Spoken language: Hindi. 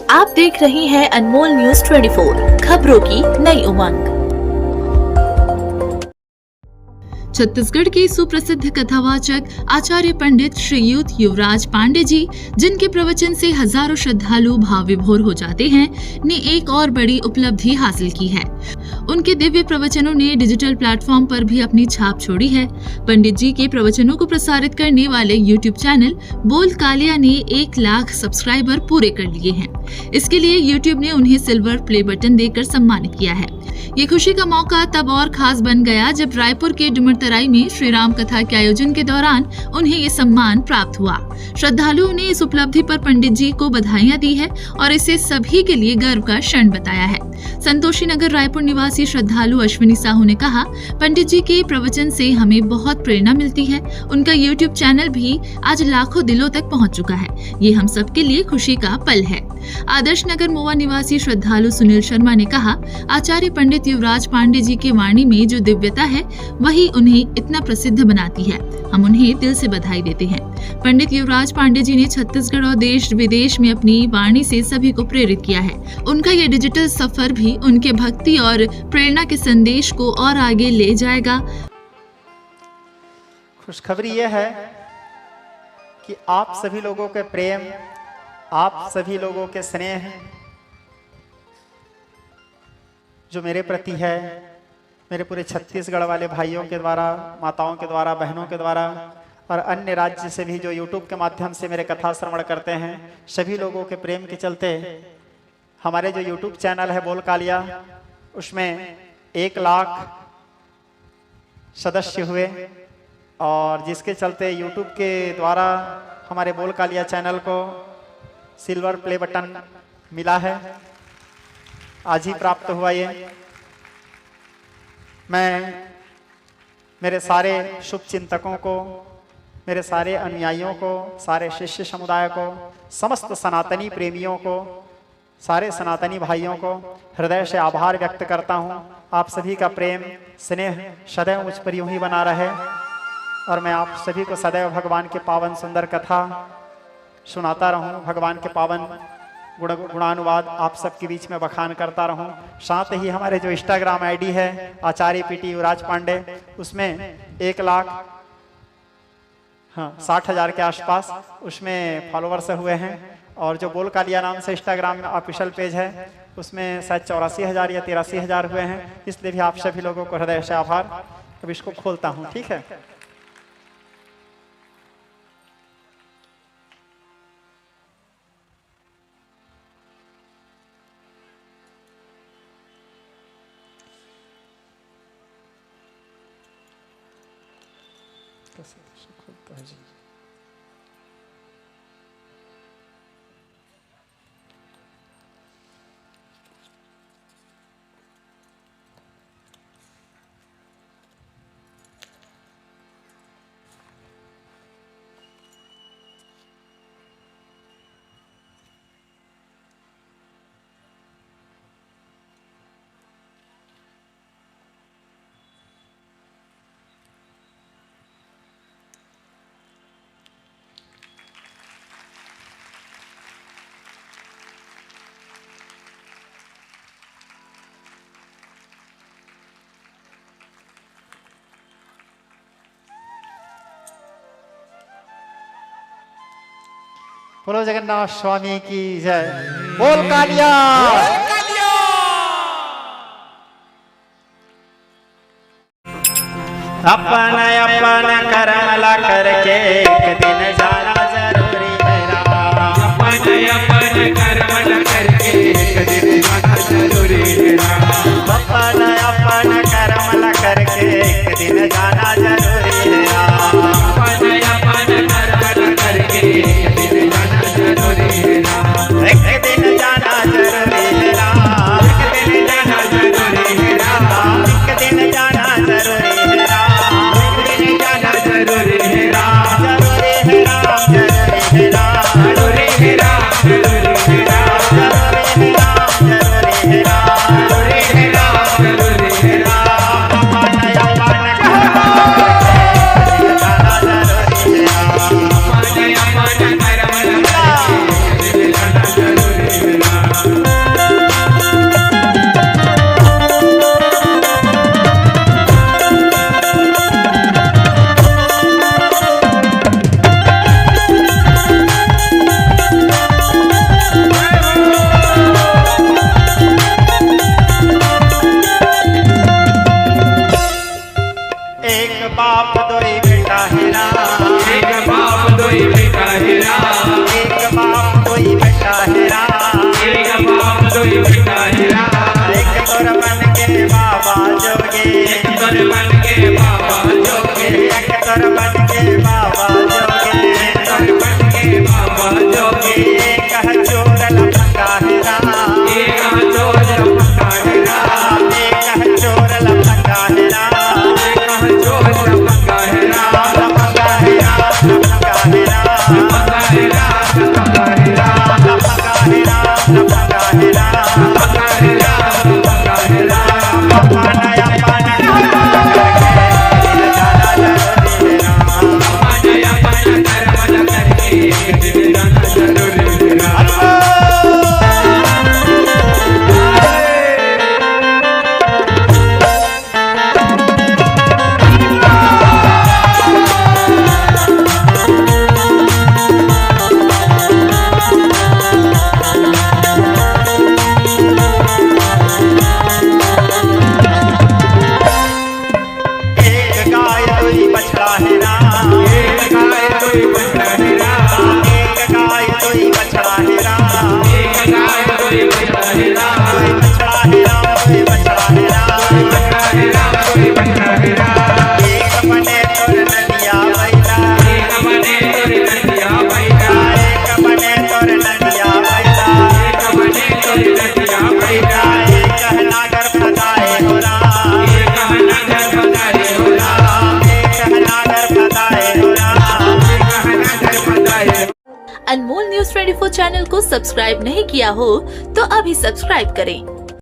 आप देख रहे हैं अनमोल न्यूज 24, खबरों की नई उमंग। छत्तीसगढ़ के सुप्रसिद्ध कथावाचक आचार्य पंडित श्रीयुत युवराज पांडे जी, जिनके प्रवचन से हजारों श्रद्धालु भाव विभोर हो जाते हैं, ने एक और बड़ी उपलब्धि हासिल की है। उनके दिव्य प्रवचनों ने डिजिटल प्लेटफॉर्म पर भी अपनी छाप छोड़ी है। पंडित जी के प्रवचनों को प्रसारित करने वाले यूट्यूब चैनल बोल कालिया ने 1 लाख सब्सक्राइबर पूरे कर लिए हैं। इसके लिए यूट्यूब ने उन्हें सिल्वर प्ले बटन देकर सम्मानित किया है। ये खुशी का मौका तब और खास बन गया जब रायपुर के डुमरतराई में श्री राम कथा के आयोजन के दौरान उन्हें ये सम्मान प्राप्त हुआ। श्रद्धालुओं ने इस उपलब्धि पर पंडित जी को बधाइयां दी है और इसे सभी के लिए गर्व का क्षण बताया है। संतोषी नगर रायपुर निवासी श्रद्धालु अश्विनी साहू ने कहा, पंडित जी के प्रवचन से हमें बहुत प्रेरणा मिलती है। उनका यूट्यूब चैनल भी आज लाखों दिलों तक पहुंच चुका है। ये हम सबके लिए खुशी का पल है। आदर्श नगर मोवा निवासी श्रद्धालु सुनील शर्मा ने कहा, आचार्य पंडित युवराज पांडे जी की वाणी में जो दिव्यता है वही उन्हें इतना प्रसिद्ध बनाती है। हम उन्हें दिल से बधाई देते हैं। पंडित युवराज पांडे जी ने छत्तीसगढ़ और देश विदेश में अपनी वाणी से सभी को प्रेरित किया है। उनका ये डिजिटल सफर भी उनके भक्ति और प्रेरणा के संदेश को और आगे ले जाएगा। खुशखबरी यह है कि आप सभी लोगों के प्रेम, आप सभी लोगों के स्नेह जो मेरे प्रति है, मेरे पूरे छत्तीसगढ़ वाले भाइयों के द्वारा, माताओं के द्वारा, बहनों के द्वारा और अन्य राज्य से भी जो यूट्यूब के माध्यम से मेरे कथा श्रवण करते हैं, सभी लोगों के प्रेम के चलते हमारे जो यूट्यूब चैनल है बोल कालिया, उसमें 1 लाख सदस्य हुए और जिसके चलते यूट्यूब के द्वारा हमारे बोल कालिया चैनल को सिल्वर प्ले बटन मिला है। आज ही प्राप्त हुआ ये। मैं मेरे सारे शुभ चिंतकों को, मेरे सारे अनुयायियों को, सारे शिष्य समुदाय को, समस्त सनातनी प्रेमियों को, सारे सनातनी भाइयों को हृदय से आभार व्यक्त करता हूँ। आप सभी का प्रेम स्नेह सदैव मुझ पर यूं ही बना रहे और मैं आप सभी को सदैव भगवान की पावन सुंदर कथा सुनाता रहूं, भगवान के पावन गुणानुवाद आप सबके बीच में बखान करता रहूं। साथ ही हमारे जो इंस्टाग्राम आईडी है आचार्य पीटी युवराज पांडे, उसमें 1 लाख 60,000 के आसपास उसमें फॉलोवर्स हुए हैं और जो बोल कालिया नाम से इंस्टाग्राम में ऑफिशियल पेज है उसमें शायद 84,000 या 83,000 हुए हैं। इसलिए भी आप सभी लोगों को हृदय से आभार। अब इसको खोलता हूँ, ठीक है। कैसे खोलता है जी? बोलो जगन्नाथ स्वामी की जय। बोल कालिया। अपन अपन कर्म ला करके एक दिन जाना जरूरी है राम। अपन अपन कर्म ला करके एक दिन जाना जरूरी है राम। अपन अपन कर्म ला करके एक दिन जाना जरूरी है राम। अपन अपन कर्म ला करके एक दिन जाना जरूरी है राम। एक दिन जाना जरूरी है राम। एक दिन जाना जरूरी है राम। एक दिन जाना जरूरी है राम। एक दिन जाना जरूरी है राम। जरूरी है राम, जरूरी है राम। जरूरी है राम, जरूरी है राम। जरूरी है राम, जरूरी है राम। जरूरी है राम, जरूरी है राम। अपन अपन है राम लफंगा है राम लफंगा है राम लफंगा है राम पापा नया पान करके दिल जाना जरूरी है राम नया पान कर्म करके दिल जाना जरूरी है राम एक गाय दुई बछड़ा है राम एक गाय दुई बछड़ा है राम एक गाय दुई बछड़ा है राम एक गाय दुई बछड़ा है राम दुई बछड़ा है राम दुई बछड़ा है राम बछड़ा है राम दुई बछड़ा है राम एक बने तोर नदिया बैला एक बने तोर नदिया बैठा एक बने तोर नदिया बैला एक बने तोर नदिया बैठा एक नागर फदाए हो राम एक नगर बताए हो राम एक नागर फदाए हो राम एक नगर बताए अनमोल न्यूज 24 चैनल को सब्सक्राइब नहीं किया हो तो अभी सब्सक्राइब करें